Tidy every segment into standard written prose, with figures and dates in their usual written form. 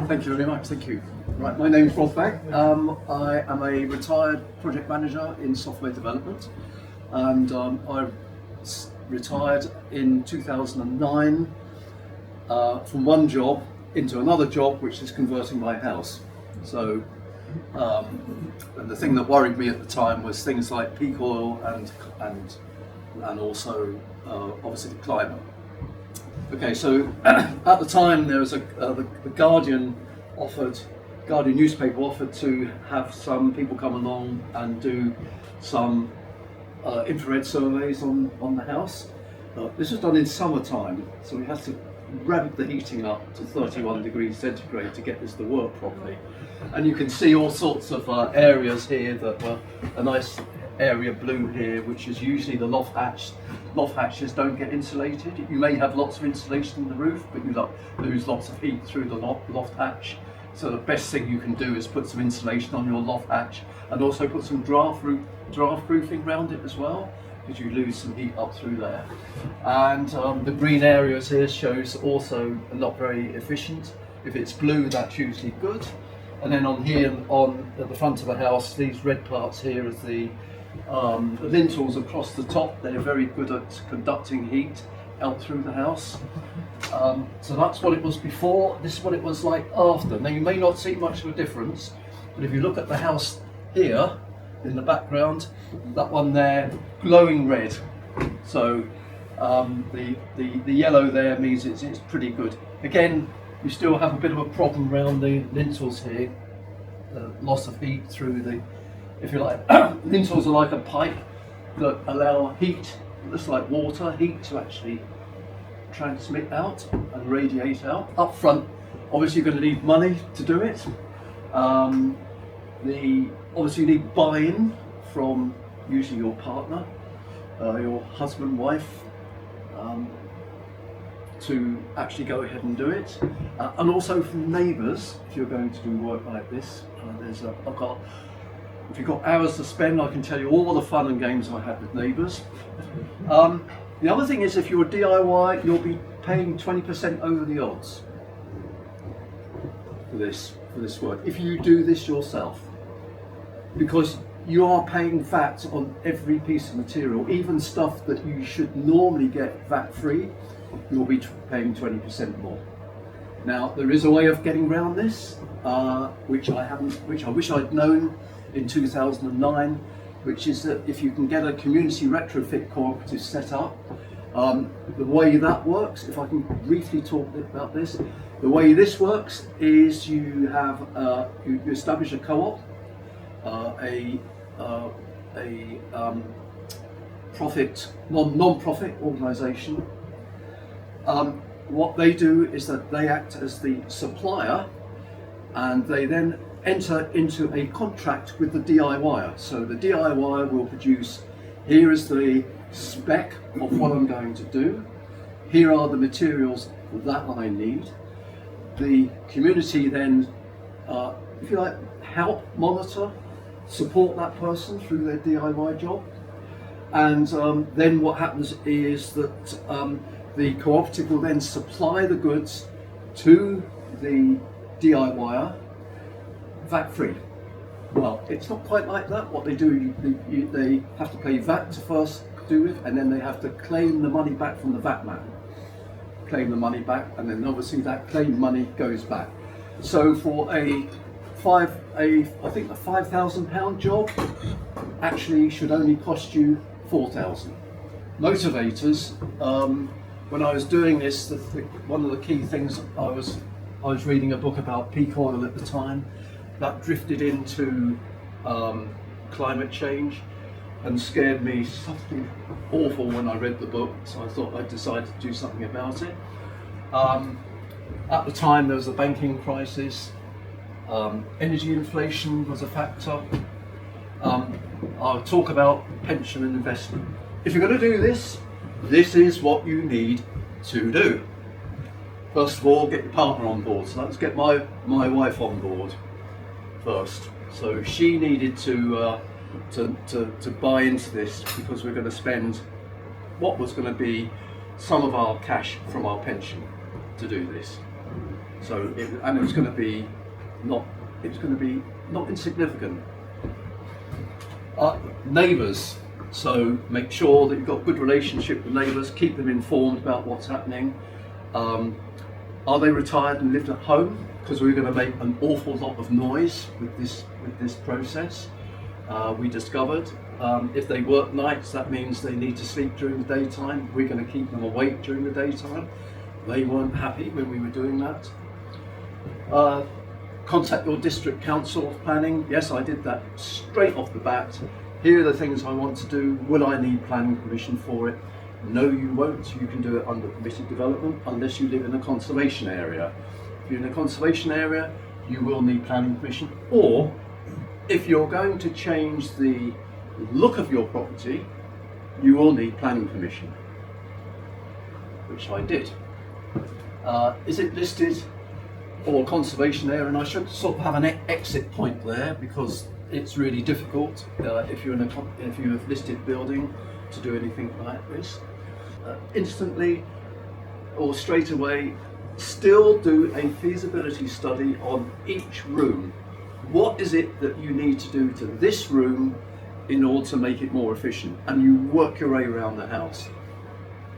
Thank you very much, thank you. Right, my name's Veck. I am a retired project manager in software development, and I retired in 2009 from one job into another job, which is converting my house. So, and the thing that worried me at the time was things like peak oil and also obviously the climate. Okay, so at the time there was the Guardian newspaper offered to have some people come along and do some infrared surveys on the house. This was done in summertime, so we had to ramp the heating up to 31 degrees centigrade to get this to work properly. And you can see all sorts of areas here that were a nice area blue here, which is usually the loft hatch. Loft hatches don't get insulated. You may have lots of insulation in the roof, but you lose lots of heat through the loft hatch. So the best thing you can do is put some insulation on your loft hatch and also put some draft proofing around it as well, because you lose some heat up through there. And the green areas here shows also not very efficient. If it's blue, that's usually good. And then on here, at the front of the house, these red parts here is the lintels across the top. They're very good at conducting heat out through the house. So that's what it was before. This is what it was like after. Now you may not see much of a difference, but if you look at the house here in the background, that one there, glowing red. So the yellow there means it's pretty good. Again, you still have a bit of a problem around the lintels here, loss of heat through the, if you like, lintels are like a pipe that allow heat, just like water, heat to actually transmit out and radiate out. Up front, obviously you're going to need money to do it. Obviously you need buy-in from usually your partner, your husband, wife, to actually go ahead and do it, and also from neighbours if you're going to do work like this. If you've got hours to spend, I can tell you all the fun and games I had with neighbours. The other thing is, if you're a DIY, you'll be paying 20% over the odds for this work if you do this yourself, because you are paying VAT on every piece of material, even stuff that you should normally get VAT free. You'll be paying 20% more. Now there is a way of getting around this, which I wish I'd known in 2009, which is that if you can get a community retrofit cooperative set up, the way that works, if I can briefly talk about this, the way this works is you have you establish a co-op, a non-profit organisation. What they do is that they act as the supplier, and they then enter into a contract with the DIYer. So the DIYer will produce, here is the spec of what I'm going to do, here are the materials that I need. The community then, if you like, help, monitor, support that person through their DIY job. And then what happens is that the cooperative will then supply the goods to the DIYer VAT free. Well, it's not quite like that. What they do, they have to pay VAT to first do with, and then they have to claim the money back from the VAT man. Claim the money back, and then obviously that claimed money goes back. So for I think a £5,000 job actually should only cost you 4,000. Motivators. When I was doing this, one of the key things I was reading a book about peak oil at the time that drifted into climate change and scared me something awful when I read the book. So I thought I'd decide to do something about it. At the time, there was a banking crisis. Energy inflation was a factor. I'll talk about pension and investment. If you're going to do this, this is what you need to do. First of all, get your partner on board. So let's get my wife on board first. So she needed to buy into this, because we're going to spend what was going to be some of our cash from our pension to do this. And it was going to be not insignificant. Neighbours. So make sure that you've got a good relationship with neighbours. Keep them informed about what's happening. Are they retired and lived at home? Because we're going to make an awful lot of noise with this process. We discovered if they work nights, that means they need to sleep during the daytime. We're going to keep them awake during the daytime. They weren't happy when we were doing that. Contact your district council of planning. Yes, I did that straight off the bat. Here are the things I want to do. Will I need planning permission for it? No, you won't. You can do it under permitted development unless you live in a conservation area. If you're in a conservation area, you will need planning permission. Or if you're going to change the look of your property, you will need planning permission, which I did. Is it listed or conservation area? And I should sort of have an exit point there because it's really difficult if you're if you're a listed building to do anything like this. Instantly or straight away, still do a feasibility study on each room. What is it that you need to do to this room in order to make it more efficient? And you work your way around the house.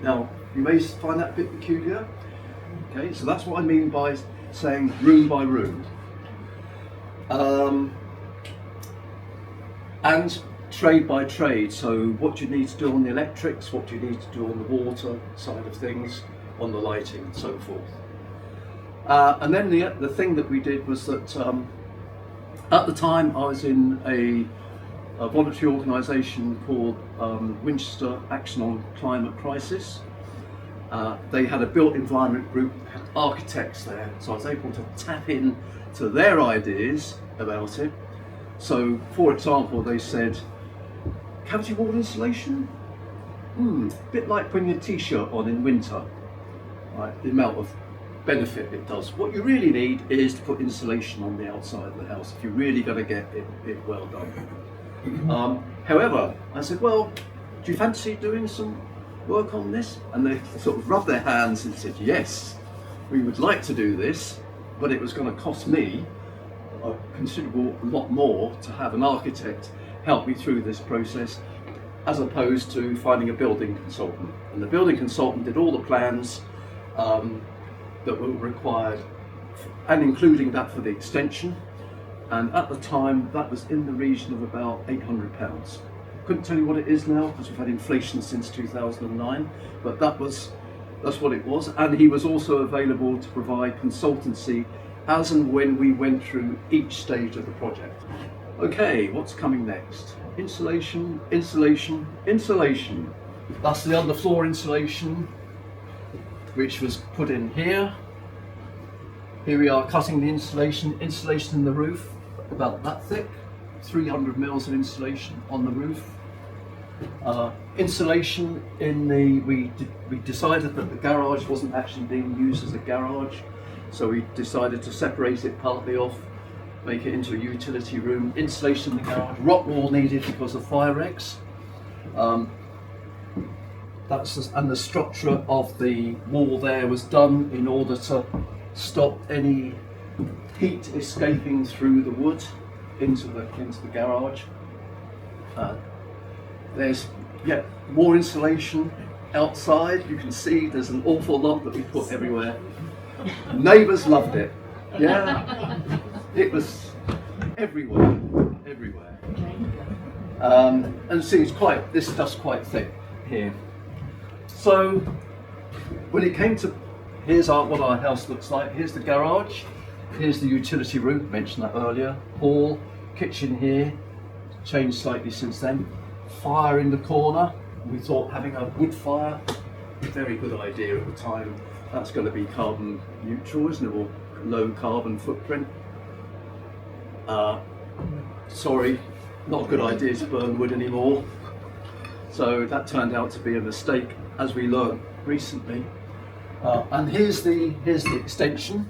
Now, you may find that a bit peculiar. Okay, so that's what I mean by saying room by room. And trade by trade, so what do you need to do on the electrics, what do you need to do on the water side of things, on the lighting and so forth. And then the thing that we did was that at the time I was in a voluntary organisation called Winchester Action on Climate Crisis. They had a built environment group, had architects there, so I was able to tap in to their ideas about it. So, for example, they said, cavity wall insulation? A bit like putting a t-shirt on in winter, right? The amount of benefit it does. What you really need is to put insulation on the outside of the house if you're really going to get it well done. However, I said, well, do you fancy doing some work on this? And they sort of rubbed their hands and said, yes, we would like to do this, but it was going to cost me a considerable lot more to have an architect help me through this process as opposed to finding a building consultant. And the building consultant did all the plans that were required, and including that for the extension. And at the time, that was in the region of about £800. Couldn't tell you what it is now because we've had inflation since 2009, but that's what it was. And he was also available to provide consultancy as and when we went through each stage of the project. Okay, what's coming next? Insulation, insulation, insulation. That's the underfloor insulation, which was put in here. Here we are cutting the insulation in the roof, about that thick, 300 mils of insulation on the roof. Insulation in we decided that the garage wasn't actually being used as a garage, so we decided to separate it partly off, make it into a utility room. Insulation in the garage, rock wall needed because of fire wrecks. And the structure of the wall there was done in order to stop any heat escaping through the wood into the garage. There's more insulation outside. You can see there's an awful lot that we put everywhere. Neighbours loved it. Yeah, it was everywhere. And see, this stuff's quite thick here. So when it came to, here's what our house looks like. Here's the garage. Here's the utility room, mentioned that earlier. Hall, kitchen here, changed slightly since then. Fire in the corner. We thought having a wood fire, very good idea at the time. That's going to be carbon neutral, isn't it? Or low carbon footprint. Sorry, not a good idea to burn wood anymore. So that turned out to be a mistake, as we learned recently. And here's the extension.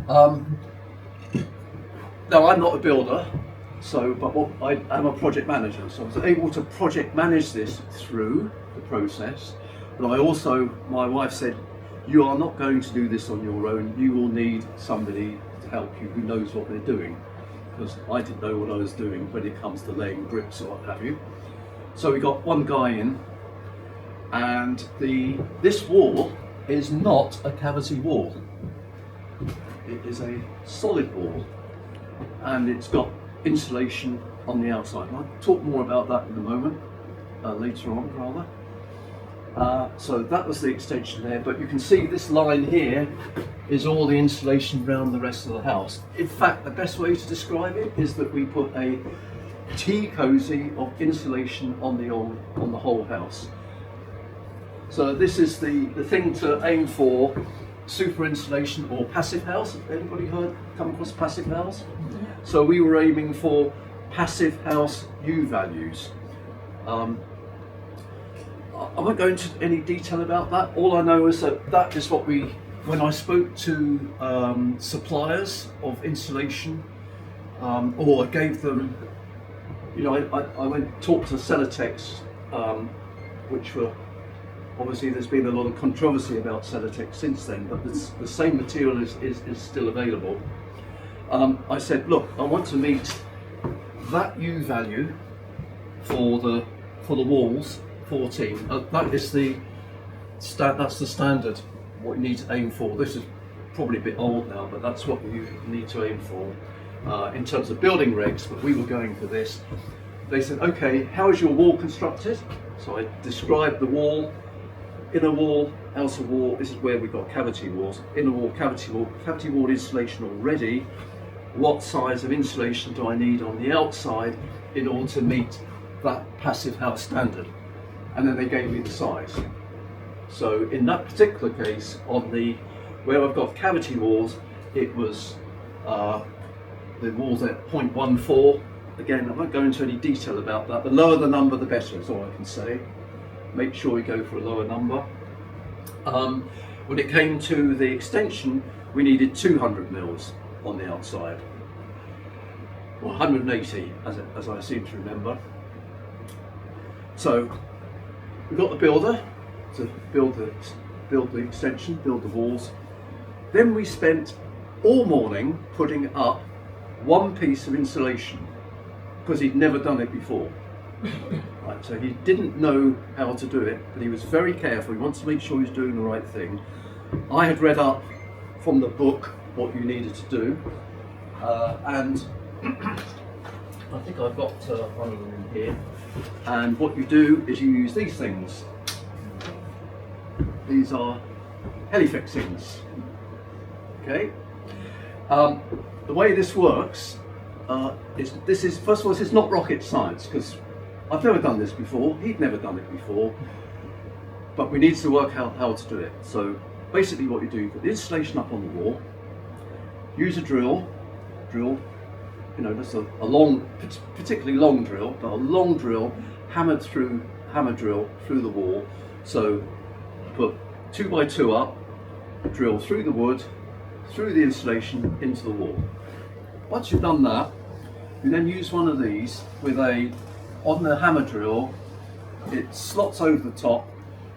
Now I'm not a builder, but I'm a project manager, so I was able to project manage this through the process. But my wife said, you are not going to do this on your own. You will need somebody to help you who knows what they're doing, because I didn't know what I was doing when it comes to laying bricks or what have you. So we got one guy in, and this wall is not a cavity wall. It is a solid wall, and it's got insulation on the outside. I'll talk more about that in a moment, later on rather. So that was the extension there, but you can see this line here is all the insulation around the rest of the house. In fact, the best way to describe it is that we put a tea cosy of insulation on the whole house. So this is the thing to aim for: super insulation or passive house. Anybody come across passive house? So we were aiming for passive house U values. I won't go into any detail about that. All I know is that is what when I spoke to suppliers of insulation, or I gave them, I went and talked to Celotex, which were, obviously there's been a lot of controversy about Celotex since then, but the same material is still available. I said, look, I want to meet that U value for the walls, 14. That's the standard, what you need to aim for. This is probably a bit old now, but that's what you need to aim for in terms of building regs. But we were going for this. They said, okay, how is your wall constructed? So I described the wall, inner wall, outer wall. This is where we've got cavity walls. Inner wall, cavity wall insulation already. What size of insulation do I need on the outside in order to meet that passive house standard? And then they gave me the size. So in that particular case, where I've got cavity walls, it was the walls at 0.14. Again, I won't go into any detail about that. The lower the number, the better, is all I can say. Make sure you go for a lower number. When it came to the extension, we needed 200 mils on the outside, or 180, as I seem to remember. So we got the builder to build the extension, build the walls. Then we spent all morning putting up one piece of insulation, because he'd never done it before. Right, so he didn't know how to do it, but he was very careful. He wants to make sure he's doing the right thing. I had read up from the book what you needed to do, and I think I've got one of them in here. And what you do is you use these things. These are helifixings. Okay. The way this works is first of all, this is not rocket science, because I've never done this before. He'd never done it before, but we need to work out how to do it. So basically, what you do, you put the insulation up on the wall. Use a drill. That's a long, particularly long drill, but a long drill, hammer drill through the wall. So put 2x2 up, drill through the wood, through the insulation, into the wall. Once you've done that, you then use one of these on the hammer drill, it slots over the top,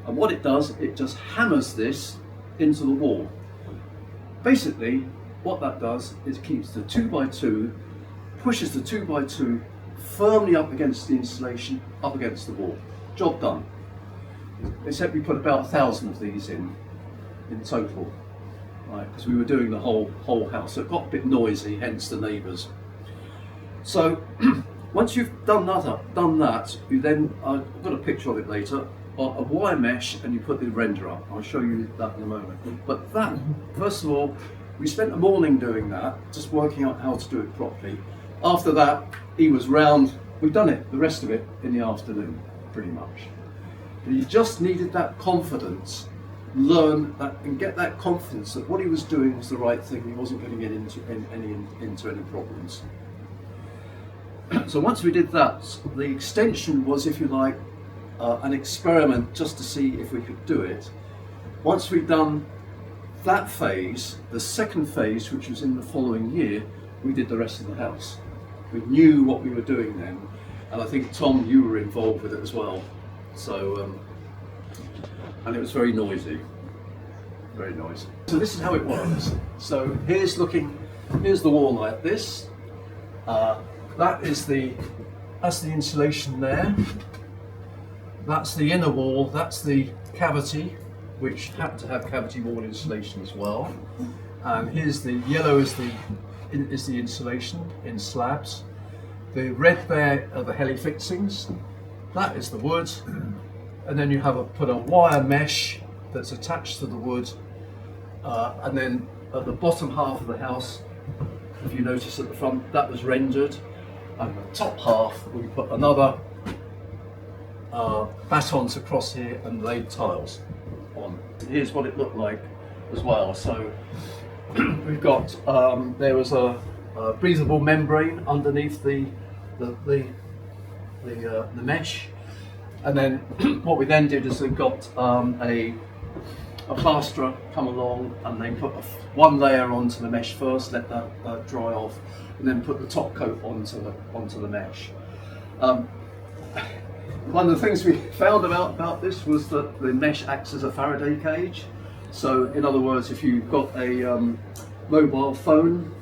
and what it does, it just hammers this into the wall. Basically, what that does is keeps the 2x2, pushes the 2x2 firmly up against the insulation, up against the wall. Job done. Except we put about 1,000 of these in total, right? Because we were doing the whole house, so it got a bit noisy, hence the neighbours. So once you've done that, you then, I've got a picture of it later, a wire mesh, and you put the render up. I'll show you that in a moment. But that, first of all, we spent the morning doing that, just working out how to do it properly. After that, he was round. We've done it, the rest of it, in the afternoon, pretty much. And he just needed that confidence, learn that, and get that confidence that what he was doing was the right thing. He wasn't going to get into any problems. So once we did that, the extension was, if you like, an experiment just to see if we could do it. Once we'd done that phase, the second phase, which was in the following year, we did the rest of the house. We knew what we were doing then, and I think, Tom, you were involved with it as well. So, and it was very noisy. very noisy. So this is how it works. So here's the wall like this. That's the insulation there. That's the inner wall. That's the cavity, which happen to have cavity wall insulation as well. And here's the yellow is the insulation in slabs. The red there are the heli fixings. That is the wood. And then you have put a wire mesh that's attached to the wood. And then at the bottom half of the house, if you notice at the front, that was rendered. And the top half, we put another batons across here and laid tiles on. Here's what it looked like as well. So we've got, there was a breathable membrane underneath the mesh. And then what we then did is we got a plasterer come along, and they put one layer onto the mesh first, let that dry off, and then put the top coat onto the mesh. One of the things we found about this was that the mesh acts as a Faraday cage. So in other words, if you've got a mobile phone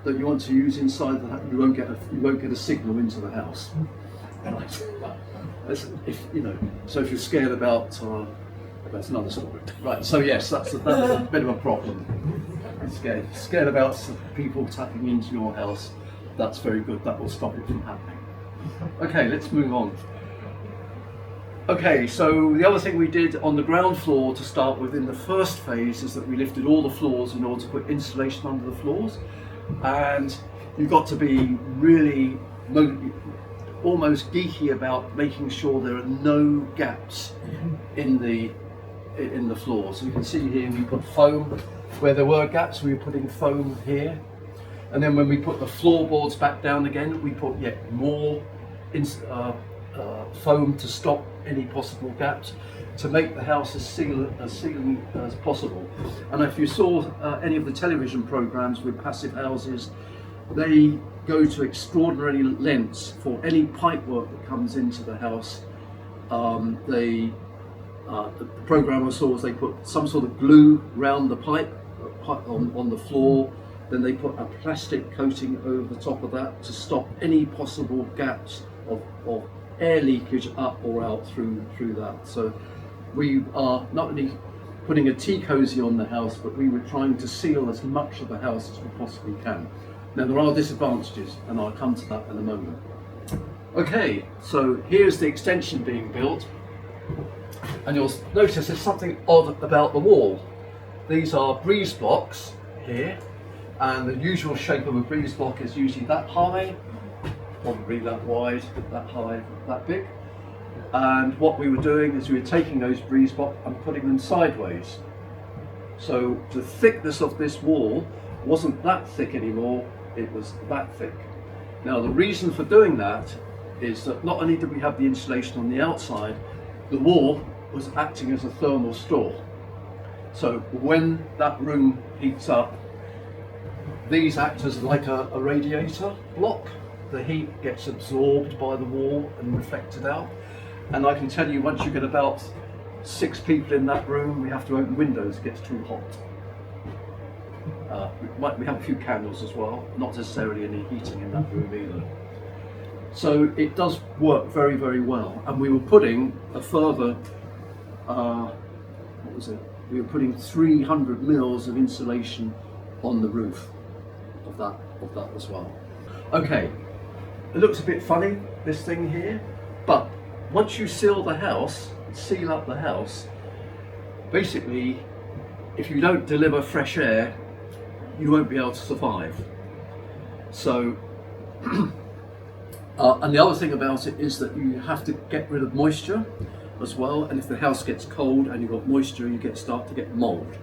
that you want to use inside the house, you won't get a signal into the house. So if you're scared about, that's another story. Right. So yes, that's a bit of a problem. Scared about people tapping into your house. That's very good. That will stop it from happening. Okay, let's move on. Okay, so the other thing we did on the ground floor to start with in the first phase is that we lifted all the floors in order to put insulation under the floors, and you've got to be really almost geeky about making sure there are no gaps in the floor. So you can see here we put foam where there were gaps. We were putting foam here, and then when we put the floorboards back down again, we put yet more foam to stop any possible gaps, to make the house as sealing as possible. And if you saw any of the television programs with passive houses, they go to extraordinary lengths for any pipe work that comes into the house. The program I saw was they put some sort of glue round the pipe on the floor, then they put a plastic coating over the top of that to stop any possible gaps of air leakage up or out through that. So we are not only putting a tea cosy on the house, but we were trying to seal as much of the house as we possibly can. Now there are disadvantages, and I'll come to that in a moment. Okay, so here's the extension being built, and you'll notice there's something odd about the wall. These are breeze blocks here, and the usual shape of a breeze block is usually that high, probably that wide, that high, that big. And what we were doing is we were taking those breeze blocks and putting them sideways. So the thickness of this wall wasn't that thick anymore, it was that thick. Now the reason for doing that is that not only did we have the insulation on the outside, the wall was acting as a thermal store. So when that room heats up, these act as like a radiator block. The heat gets absorbed by the wall and reflected out. And I can tell you, once you get about 6 people in that room, we have to open windows, it gets too hot. We have a few candles as well, not necessarily any heating in that room either. So it does work very, very well. And we were putting a further, we were putting 300 mils of insulation on the roof of that as well. Okay, it looks a bit funny, this thing here, but once you seal up the house, basically, if you don't deliver fresh air, you won't be able to survive. So, and the other thing about it is that you have to get rid of moisture as well, and if the house gets cold and you've got moisture, you start to get mold.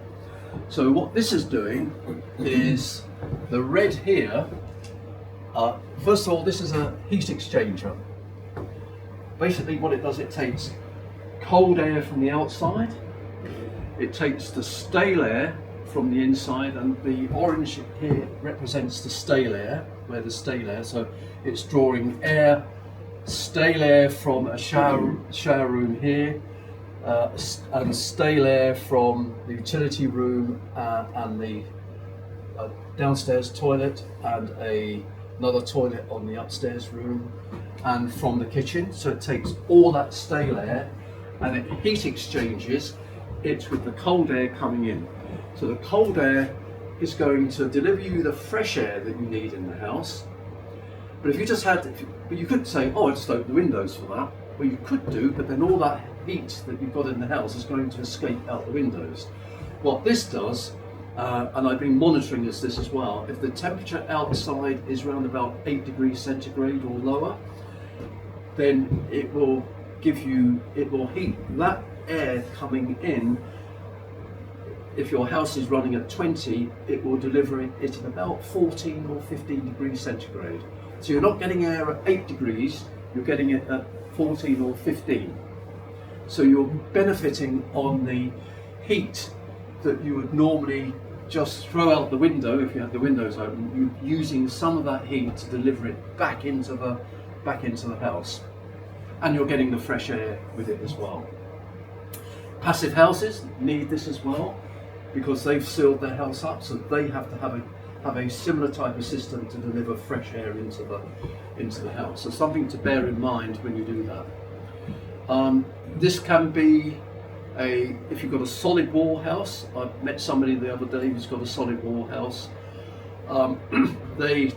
So what this is doing is, the red here, first of all, this is a heat exchanger. Basically what it does, it takes cold air from the outside, it takes the stale air from the inside, and the orange here represents the stale air, so it's drawing stale air from a shower room here, and stale air from the utility room and the downstairs toilet, and another toilet on the upstairs room, and from the kitchen. So it takes all that stale air and it heat exchanges it with the cold air coming in. So the cold air is going to deliver you the fresh air that you need in the house. But if you just had, but you could say, oh, I just open the windows for that. Well, you could do, but then all that heat that you've got in the house is going to escape out the windows. What this does, and I've been monitoring this as well, if the temperature outside is around about 8 degrees centigrade or lower, then it will heat that air coming in. If your house is running at 20, it will deliver it at about 14 or 15 degrees centigrade. So you're not getting air at 8 degrees, you're getting it at 14 or 15. So you're benefiting on the heat that you would normally just throw out the window if you had the windows open. You're using some of that heat to deliver it back into the house. And you're getting the fresh air with it as well. Passive houses need this as well, because they've sealed their house up, so they have to have a similar type of system to deliver fresh air into the house. So something to bear in mind when you do that. This can be if you've got a solid wall house. I met somebody the other day who's got a solid wall house. They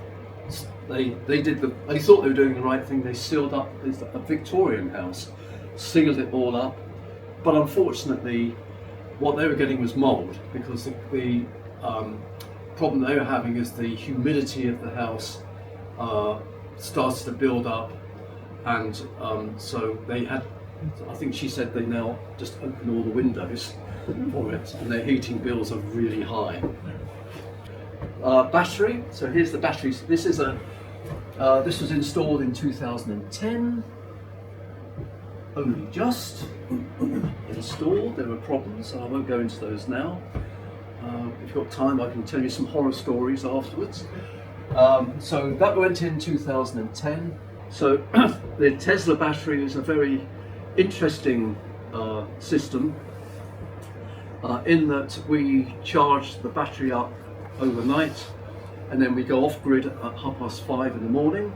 thought they were doing the right thing. They sealed up a Victorian house, sealed it all up, but unfortunately what they were getting was mold, because the problem they were having is the humidity of the house starts to build up, and so they had, I think she said they now just open all the windows for it, and their heating bills are really high. Battery. So here's the batteries. This was installed in 2010. Only just installed. There were problems, and I won't go into those now. If you've got time, I can tell you some horror stories afterwards. So that went in 2010. So the Tesla battery is a very interesting system in that we charge the battery up overnight, and then we go off grid at 5:30 in the morning,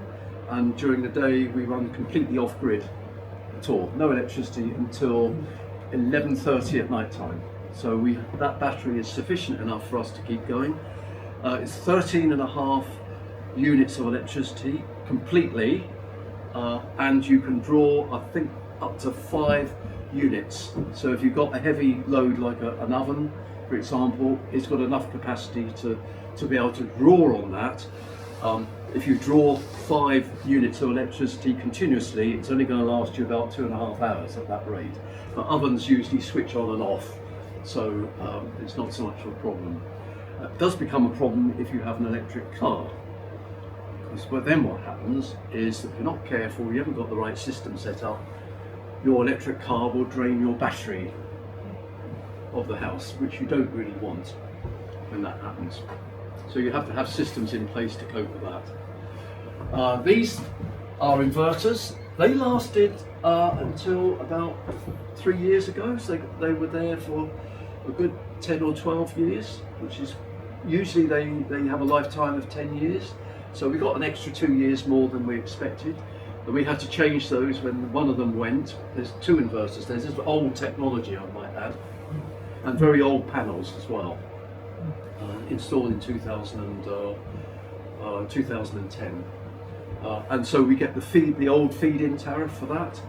and during the day we run completely off grid at all, no electricity until 11:30 at night time. So that battery is sufficient enough for us to keep going. It's 13.5 units of electricity completely, and you can draw, I think, up to 5 units. So if you've got a heavy load like an oven, for example, it's got enough capacity to be able to draw on that. If you draw 5 units of electricity continuously, it's only going to last you about 2.5 hours at that rate. But ovens usually switch on and off, so it's not so much of a problem. It does become a problem if you have an electric car, because then what happens is that if you're not careful, you haven't got the right system set up, your electric car will drain your battery of the house, which you don't really want when that happens. So you have to have systems in place to cope with that. These are inverters. They lasted until about 3 years ago, so they were there for a good 10 or 12 years, which is usually they have a lifetime of 10 years. So we got an extra 2 years more than we expected, but we had to change those when one of them went. There's 2 inverters. There's this old technology, I might add, and very old panels as well, installed in 2010. And so we get the old feed-in tariff for that,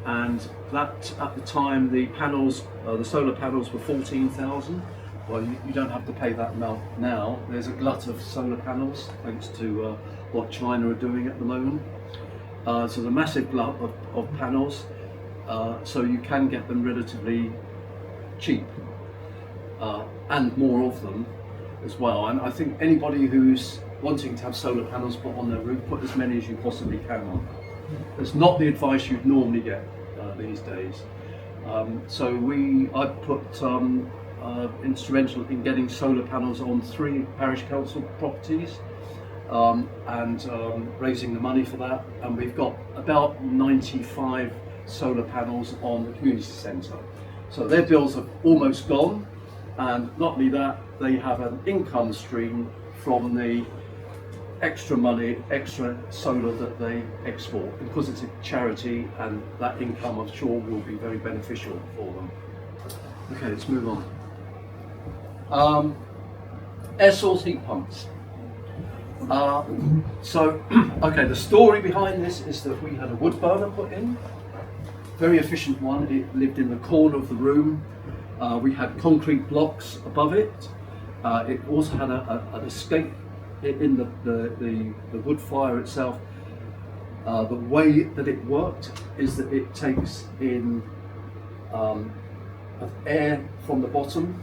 and that at the time the panels, the solar panels, were 14,000. Well, you don't have to pay that amount now. There's a glut of solar panels thanks to what China are doing at the moment. So there's a massive glut of panels, so you can get them relatively cheap, and more of them as well. And I think anybody who's wanting to have solar panels put on their roof, put as many as you possibly can on. It's not the advice you'd normally get these days. So I put instrumental in getting solar panels on 3 parish council properties, and raising the money for that. And we've got about 95 solar panels on the community centre. So their bills are almost gone, and not only that, they have an income stream from the extra money, extra solar that they export, because it's a charity, and that income I'm sure will be very beneficial for them. Okay, let's move on. Air source heat pumps. Okay, the story behind this is that we had a wood burner put in, very efficient one. It lived in the corner of the room. We had concrete blocks above it. It also had an escape in the wood fire itself. The way that it worked is that it takes in air from the bottom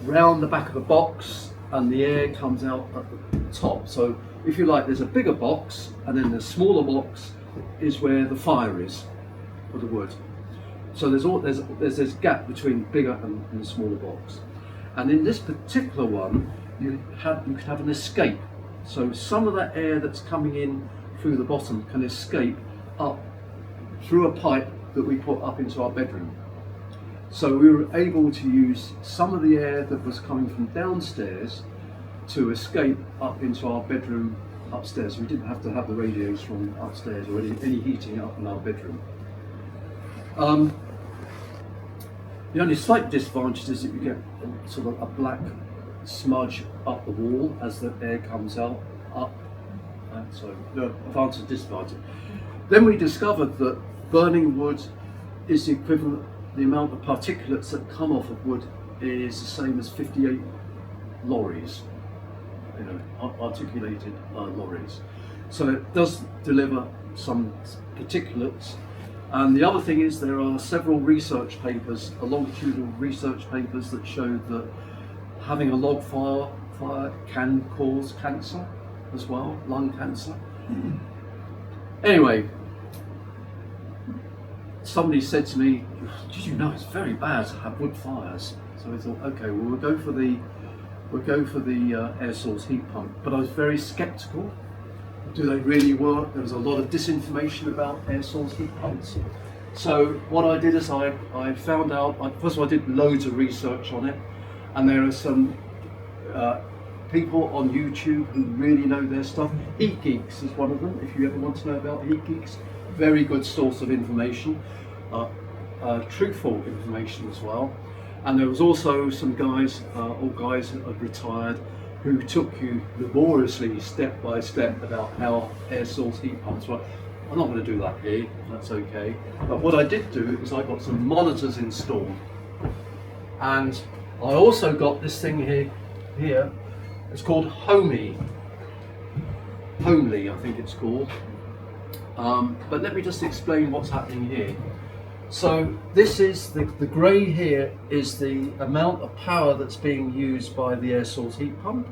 round the back of the box, and the air comes out at the top. So if you like, there's a bigger box, and then the smaller box is where the fire is for the wood. So there's this gap between bigger and the smaller box. And in this particular one, you could have an escape. So some of that air that's coming in through the bottom can escape up through a pipe that we put up into our bedroom. So we were able to use some of the air that was coming from downstairs to escape up into our bedroom upstairs. We didn't have to have the radios from upstairs or any heating up in our bedroom. The only slight disadvantage is that you get sort of a black smudge up the wall as the air comes out up. So the advantage and disadvantage. Then we discovered that burning wood is the equivalent. The amount of particulates that come off of wood is the same as 58 lorries, articulated lorries. So it does deliver some particulates. And the other thing is there are several research papers, longitudinal research papers, that showed that having a log fire can cause cancer as well, lung cancer. Anyway, somebody said to me, "Did you know it's very bad to have wood fires?" So I thought, okay, well we'll go for the air source heat pump. But I was very sceptical. Do they really work? There was a lot of disinformation about air source heat pumps. So what I did is I found out. First of all, I did loads of research on it, and there are some people on YouTube who really know their stuff. Heat Geeks is one of them. If you ever want to know about Heat Geeks, very good source of information, truthful information as well. And there was also some guys, all guys that have retired, who took you laboriously step by step about how air source heat pumps work. I'm not going to do that here, that's okay. But what I did do is I got some monitors installed, and I also got this thing here. It's called Homely, I think it's called. But let me just explain what's happening here. So this is the grey here is the amount of power that's being used by the air source heat pump,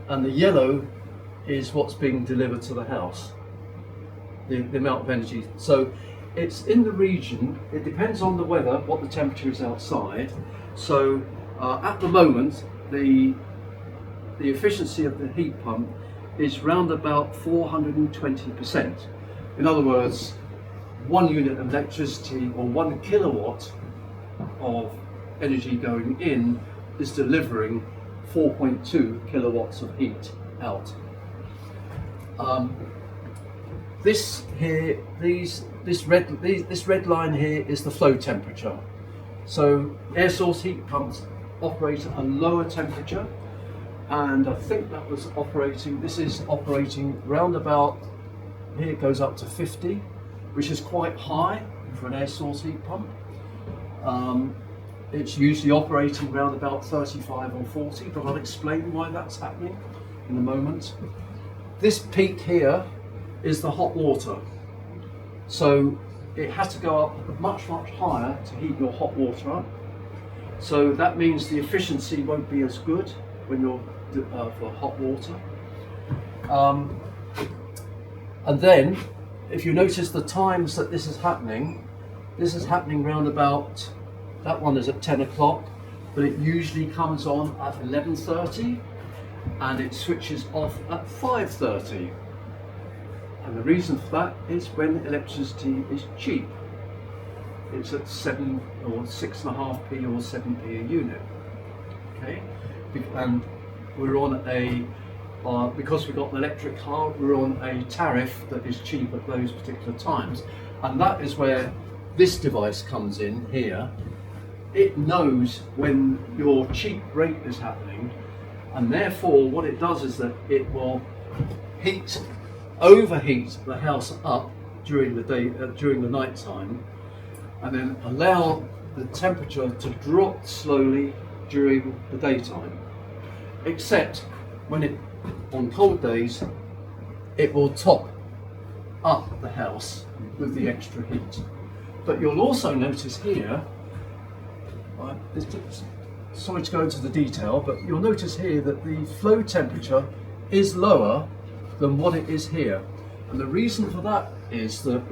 and the yellow is what's being delivered to the house, the amount of energy. So it's in the region, it depends on the weather, what the temperature is outside. So at the moment, the efficiency of the heat pump is round about 420%. In other words, 1 unit of electricity or 1 kilowatt of energy going in is delivering 4.2 kilowatts of heat out. This red line here is the flow temperature. So air source heat pumps operate at a lower temperature, and I think that was operating. This is operating round about here. It goes up to 50, which is quite high for an air source heat pump. It's usually operating around about 35 or 40, but I'll explain why that's happening in a moment. This peak here is the hot water. So it has to go up much higher to heat your hot water up. So that means the efficiency won't be as good when you're for hot water. And then, if you notice the times that this is happening round about, that one is at 10 o'clock, but it usually comes on at 11:30 and it switches off at 5:30. And the reason for that is when electricity is cheap. It's at 7 or 6.5p or 7p a unit. Okay, and we're on a because we've got an electric car, we're on a tariff that is cheap at those particular times, and that is where this device comes in here. It knows when your cheap rate is happening, and therefore what it does is that it will overheat the house up during the day, during the night time, and then allow the temperature to drop slowly during the daytime. Except when on cold days, it will top up the house with the extra heat. But you'll also notice here, sorry to go into the detail, but you'll notice here that the flow temperature is lower than what it is here. And the reason for that is that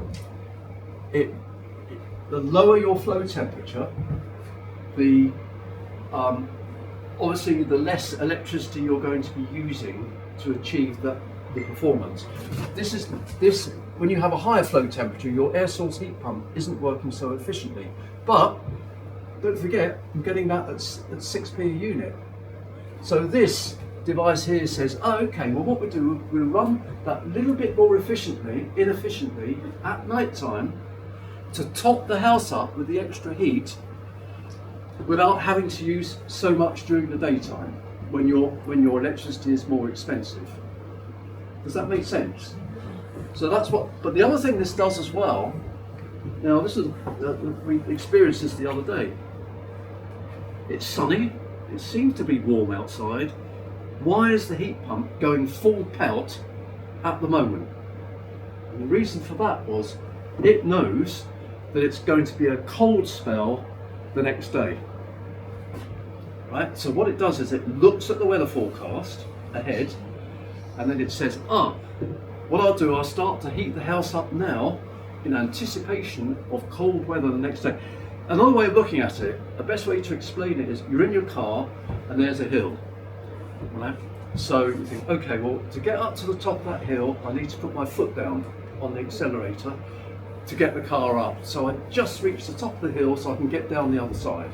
the lower your flow temperature, the obviously the less electricity you're going to be using to achieve the performance. When you have a higher flow temperature, your air source heat pump isn't working so efficiently. But don't forget, I'm getting that at 6p a unit. So this device here says, oh, okay, well what we do, we'll run that little bit more inefficiently at night time to top the house up with the extra heat without having to use so much during the daytime when your electricity is more expensive. Does that make sense? So that's what, but the other thing this does as well, now this is, we experienced this the other day. It's sunny, it seems to be warm outside. Why is the heat pump going full pelt at the moment? And the reason for that was it knows that it's going to be a cold spell the next day. Right? So what it does is it looks at the weather forecast ahead, and then it says, what I'll do, I'll start to heat the house up now in anticipation of cold weather the next day. Another way of looking at it, the best way to explain it is you're in your car and there's a hill. Right? So you think, okay, well, to get up to the top of that hill, I need to put my foot down on the accelerator to get the car up. So I just reach the top of the hill so I can get down the other side.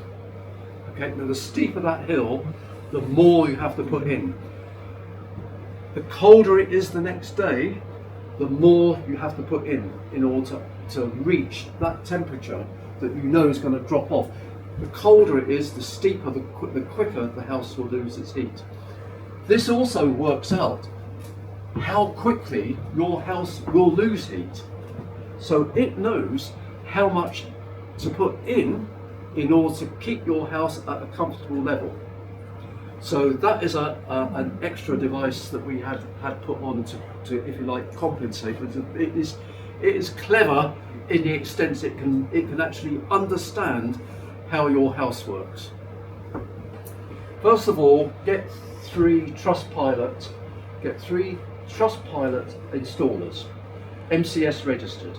Okay, now the steeper that hill, the more you have to put in. The colder it is the next day, the more you have to put in order to reach that temperature that you know is going to drop off. The colder it is, the steeper, the quicker the house will lose its heat. This also works out how quickly your house will lose heat. So it knows how much to put in order to keep your house at a comfortable level. So that is an extra device that we had put on to, if you like, compensate. It is clever in the extent it can actually understand how your house works. First of all, get three Trustpilot installers, MCS registered.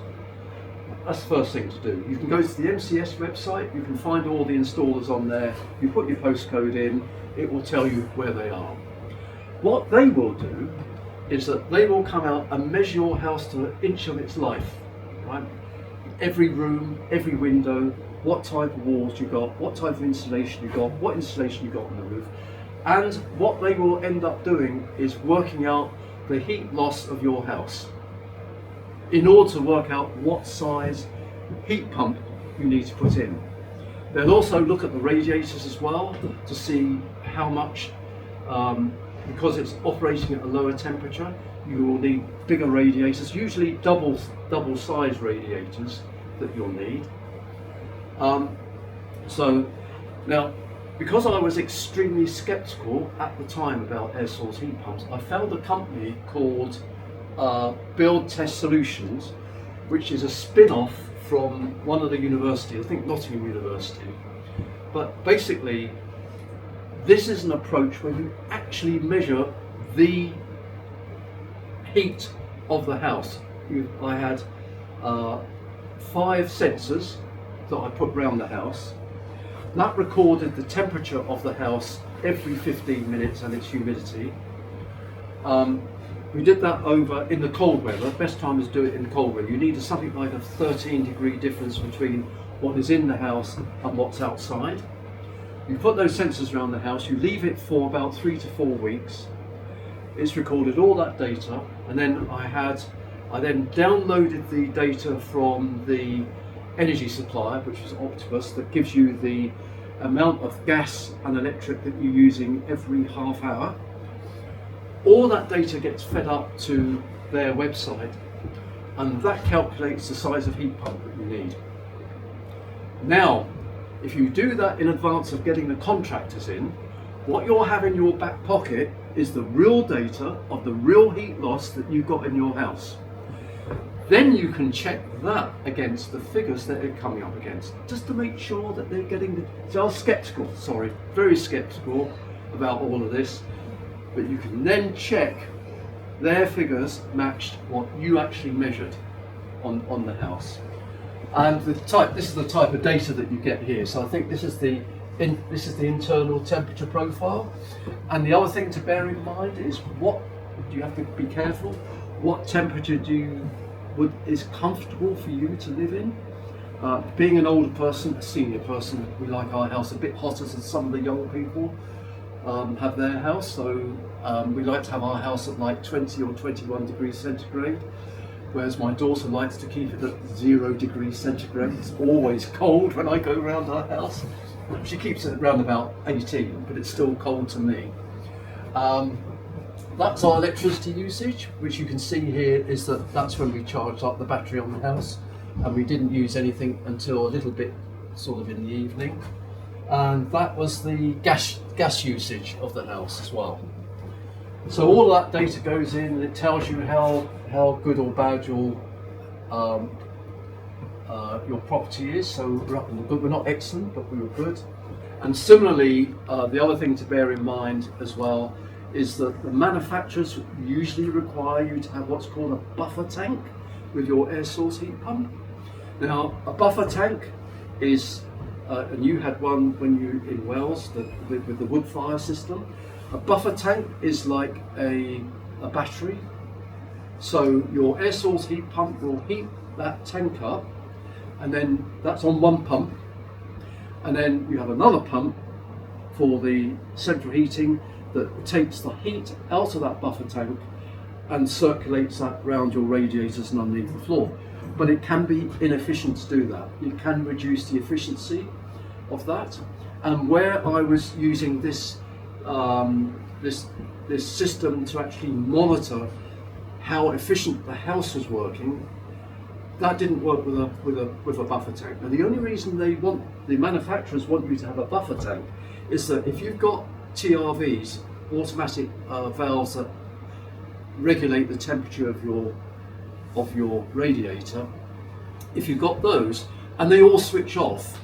That's the first thing to do. You can go to the MCS website, you can find all the installers on there, you put your postcode in, it will tell you where they are. What they will do is that they will come out and measure your house to an inch of its life, right? Every room, every window, what type of walls you got, what type of insulation you got, what insulation you got on the roof. And what they will end up doing is working out the heat loss of your house in order to work out what size heat pump you need to put in. They'll also look at the radiators as well to see how much, because it's operating at a lower temperature, you will need bigger radiators, usually double size radiators that you'll need. So now, because I was extremely skeptical at the time about air source heat pumps, I found a company called Build Test Solutions, which is a spin-off from one of the universities, I think Nottingham University. But basically, this is an approach where you actually measure the heat of the house. I had 5 sensors that I put around the house. That recorded the temperature of the house every 15 minutes and its humidity. We did that over in the cold weather. Best time is to do it in cold weather. You need something like a 13-degree difference between what is in the house and what's outside. You put those sensors around the house, you leave it for about 3 to 4 weeks. It's recorded all that data, and then I then downloaded the data from the energy supplier, which is Octopus, that gives you the amount of gas and electric that you're using every half hour. All that data gets fed up to their website, and that calculates the size of heat pump that you need. Now, if you do that in advance of getting the contractors in, what you'll have in your back pocket is the real data of the real heat loss that you've got in your house. Then you can check that against the figures that they're coming up against, just to make sure that they're getting the... So I was sceptical, very sceptical about all of this, but you can then check their figures matched what you actually measured on the house. And this is the type of data that you get here. So I think this is the internal temperature profile. And the other thing to bear in mind is you have to be careful. What temperature is comfortable for you to live in? Being an older person, a senior person, we like our house a bit hotter than some of the young people have their house. So we like to have our house at like 20 or 21 degrees centigrade. Whereas my daughter likes to keep it at 0 degrees centigrade. It's always cold when I go around our house. She keeps it around about 18, but it's still cold to me. That's our electricity usage, which you can see here is that's when we charged up the battery on the house, and we didn't use anything until a little bit sort of in the evening. And that was the gas usage of the house as well. So all that data goes in and it tells you how good or bad your property is. So we're not excellent, but we were good. And similarly, the other thing to bear in mind as well is that the manufacturers usually require you to have what's called a buffer tank with your air source heat pump. Now, a buffer tank is, and you had one when you were in Wales with the wood fire system. A buffer tank is like a battery. So your air source heat pump will heat that tank up, and then that's on one pump. And then you have another pump for the central heating that takes the heat out of that buffer tank and circulates that around your radiators and underneath the floor. But it can be inefficient to do that. You can reduce the efficiency of that. And where I was using this system to actually monitor how efficient the house was working, that didn't work with a buffer tank. Now the only reason the manufacturers want you to have a buffer tank is that if you've got TRVs, automatic valves that regulate the temperature of your radiator, if you've got those and they all switch off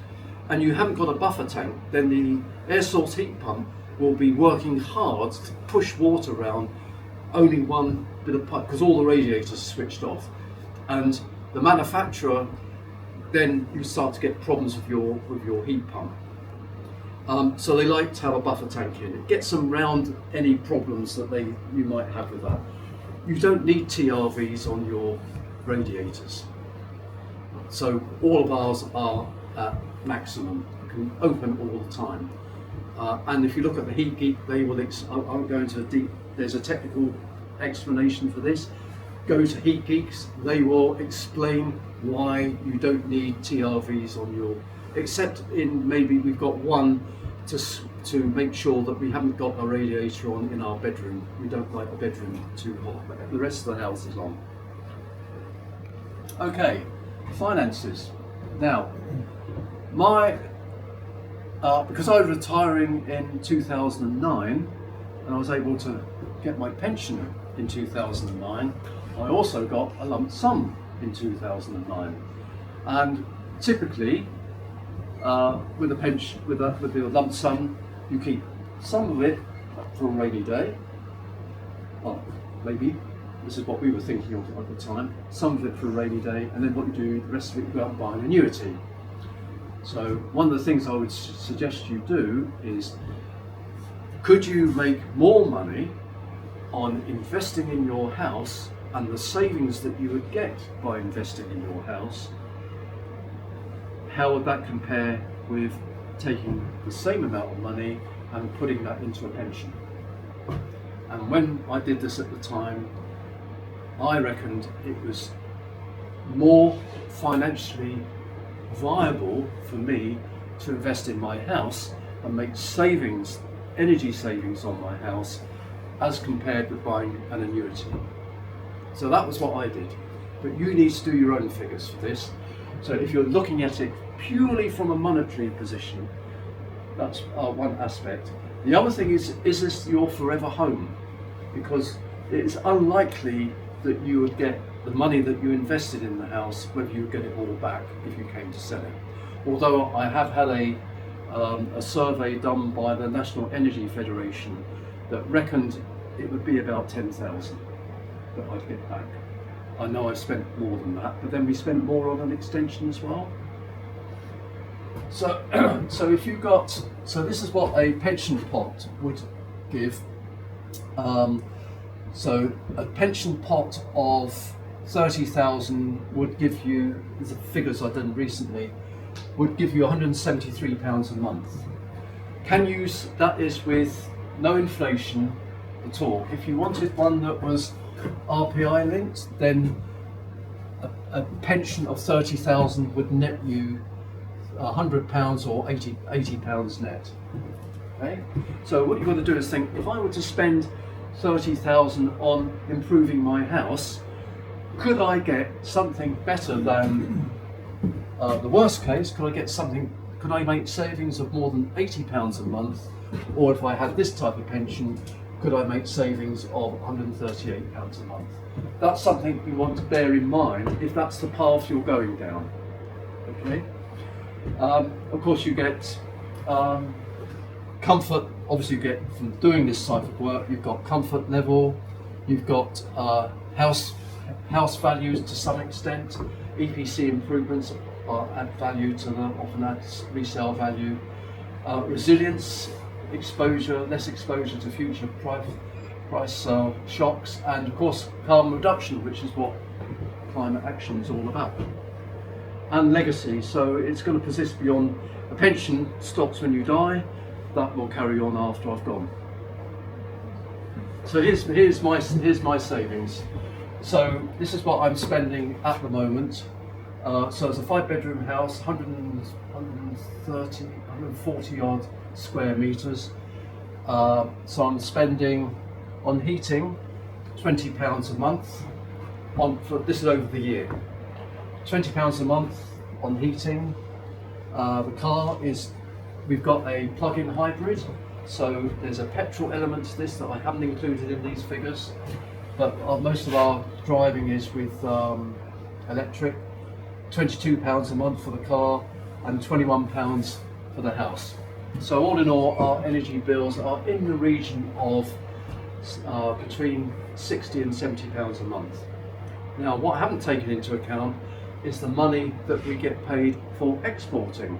and you haven't got a buffer tank, then the air source heat pump will be working hard to push water around only one bit of pipe because all the radiators are switched off. And the manufacturer, then you start to get problems with your heat pump. So they like to have a buffer tank in. It gets them round any problems that you might have with that. You don't need TRVs on your radiators. So all of ours are at maximum. You can open all the time. And if you look at the Heat Geek, they will. I won't go into deep. There's a technical explanation for this. Go to Heat Geeks. They will explain why you don't need TRVs on your. Except in maybe we've got one to make sure that we haven't got a radiator on in our bedroom. We don't like the bedroom too hot. But the rest of the house is on. Okay, finances. Now, because I was retiring in 2009 and I was able to get my pension in 2009, I also got a lump sum in 2009. And typically, with a pension, with the lump sum, you keep some of it for a rainy day. Well, maybe this is what we were thinking of at the time. Some of it for a rainy day, and then what you do, the rest of it, you go out and buy an annuity. So one of the things I would suggest you do is, could you make more money on investing in your house and the savings that you would get by investing in your house, how would that compare with taking the same amount of money and putting that into a pension? And when I did this at the time, I reckoned it was more financially viable for me to invest in my house and make savings, energy savings on my house, as compared with buying an annuity. So that was what I did. But you need to do your own figures for this. So if you're looking at it purely from a monetary position, that's one aspect. The other thing is this your forever home? Because it's unlikely that you would get the money that you invested in the house, whether you would get it all back if you came to sell it. Although I have had a survey done by the National Energy Federation that reckoned it would be about 10,000 that I'd get back. I know I've spent more than that, but then we spent more on an extension as well. So, so this is what a pension pot would give. So a pension pot of 30,000 would give you, the figures I've done recently, would give you £173 a month. That is with no inflation at all. If you wanted one that was RPI linked, then a pension of 30,000 would net you £100 or £80 net. Okay? So what you've got to do is think, if I were to spend 30,000 on improving my house, could I get something better than the worst case? Could I make savings of more than £80 a month? Or if I had this type of pension, could I make savings of £138 a month? That's something you want to bear in mind if that's the path you're going down. Okay. Of course, you get comfort. Obviously, you get from doing this type of work. You've got comfort level. You've got house values to some extent. EPC improvements add value to them. Often adds resale value. Resilience, exposure, less exposure to future price shocks, and of course carbon reduction, which is what climate action is all about. And legacy, so it's going to persist beyond. A pension stops when you die, that will carry on after I've gone. So here's my savings. So this is what I'm spending at the moment. So it's a 5-bedroom house, 140 odd square meters. So I'm spending on heating £20 a month. This is over the year. £20 a month on heating. The car is, we've got a plug-in hybrid, so there's a petrol element to this that I haven't included in these figures, but most of our driving is with electric. £22 a month for the car and £21 for the house. So all in all, our energy bills are in the region of between £60 and £70 a month. Now, what I haven't taken into account is the money that we get paid for exporting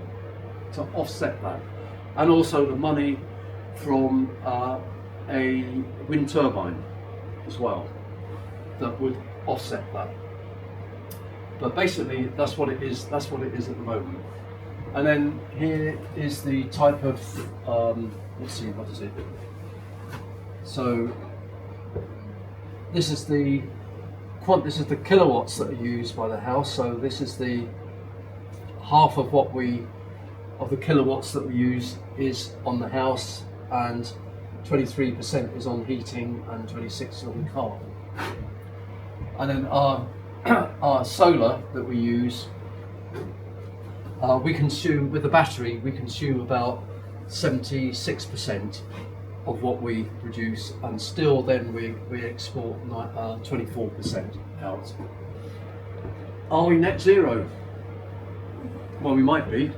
to offset that, and also the money from a wind turbine as well that would offset that. But basically, that's what it is. That's what it is at the moment. And then here is the type of let's see, what is it? So this is the kilowatts that are used by the house. So this is the half of the kilowatts that we use is on the house, and 23% is on heating and 26% on car. And then our solar that we use, we consume with the battery. We consume about 76% of what we produce, and still then we export 24% out. Are we net zero? Well, we might be.